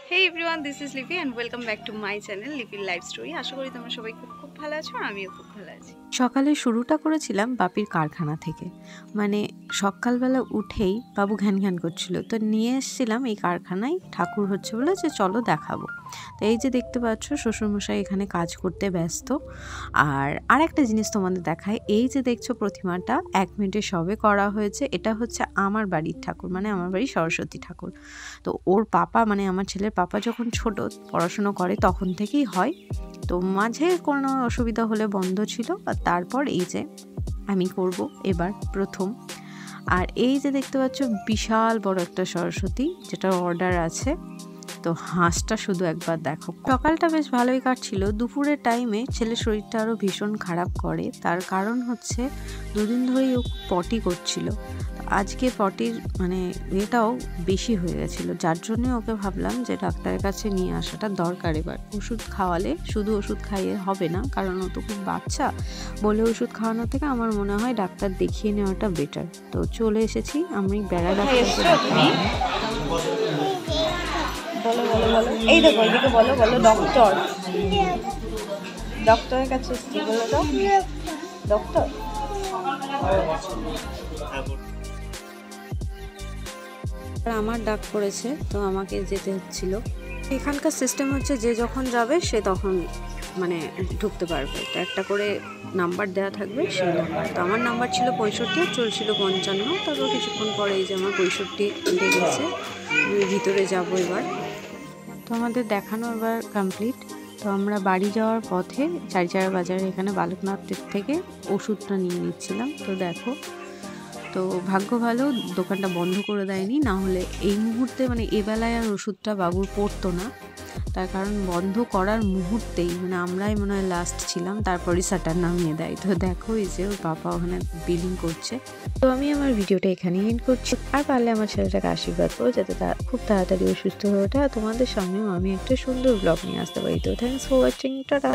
Hey everyone, this is Lipi and welcome back to my channel Lipi Life Story. আশা করি তোমরা সবাই খুব ভালো আছো আর আমিও খুব ভালো আছি। সকালে শুরুটা করেছিলাম বাপির কারখানা থেকে। মানে সকালবেলা উঠেই বাবু ঘ্যান ঘ্যান করছিল, তো নিয়ে এসেছিলাম এই কারখানায় ঠাকুর হচ্ছে বলে যে চলো দেখাবো। তো এই যে দেখতে পাচ্ছ শ্বশুরমশাই এখানে কাজ করতে ব্যস্ত। আর একটা জিনিস তোমাদের দেখায়, এই যে দেখছো প্রতিমাটা 1 মিনিটে সবে করা হয়েছে, এটা হচ্ছে আমার বাড়ির ঠাকুর, মানে আমার বাড়ির সরস্বতী ঠাকুর। তো ওর পাপা মানে আমার ছেলের পাপা যখন ছোট পড়াশুনো করে তখন থেকেই হয়, তো মাঝে কোনো অসুবিধা হলে বন্ধ ছিল, আর তারপর এই যে আমি করব এবার প্রথম। আর এই যে দেখতে পাচ্ছ বিশাল বড় একটা সরস্বতী, যেটার অর্ডার আছে। তো হাঁসটা শুধু একবার দেখো। সকালটা বেশ ভালোই কাটছিল। দুপুরের টাইমে ছেলের শরীরটা আরও ভীষণ খারাপ করে, তার কারণ হচ্ছে দুদিন ধরেই ও পটি করছিল। আজকে পটির মানে এটাও বেশি হয়ে গেছিলো, যার জন্য ওকে ভাবলাম যে ডাক্তারের কাছে নিয়ে আসাটা দরকার। এবার ওষুধ খাওয়ালে শুধু ওষুধ খাইয়ে হবে না, কারণ ও তো খুব বাচ্চা, বলে ওষুধ খাওয়ানোর থেকে আমার মনে হয় ডাক্তার দেখিয়ে নেওয়াটা বেটার। তো চলে এসেছি আমি বেড়া ডাক্তার। বলো বলো বলো, এই দেখো এদিকে বলো বলো, ডক্টরের কাছে এসেছি, বলো তো ডক্টর। আমার ডাক পড়েছে, তো আমাকে যেতে হচ্ছিল। এখানকার সিস্টেম হচ্ছে যে যখন যাবে সে তখন মানে ঢুকতে পারবে, তো একটা করে নাম্বার দেওয়া থাকবে, সেই নাম্বার। তো আমার নাম্বার ছিল 65 আর চলছিল 55। তারপর কিছুক্ষণ পরে এই যে আমার 65 উঠে গেছে, আমি ভিতরে যাব এবার। তো আমাদের দেখানো এবার কমপ্লিট। তো আমরা বাড়ি যাওয়ার পথে চারিচারা বাজারে এখানে বালকনাথের থেকে ওষুধটা নিয়ে নিচ্ছিলাম। তো দেখো, তো ভাগ্য ভালো দোকানটা বন্ধ করে দেয়নি, না হলে এই মুহূর্তে মানে এবেলায় আর ওষুধটা বাবুর পড়তো না। তার কারণ বন্ধ করার মুহূর্তেই মানে আমরাই মনে হয় লাস্ট ছিলাম, তারপরই শাটার নামিয়ে দেয়। তো দেখো এই যে ওর পাপা ওখানে বিলিং করছে। তো আমি আমার ভিডিওটা এখানেই এন্ড করছি, আর পারলে আমার ছেলেটাকে আশীর্বাদ করো যাতে খুব তাড়াতাড়ি সুস্থ হয়ে ওঠে, আর তোমাদের সামনেও আমি একটা সুন্দর ব্লগ নিয়ে আসতে পারি। তো থ্যাংকস ফর ওয়াচিং, টাটা।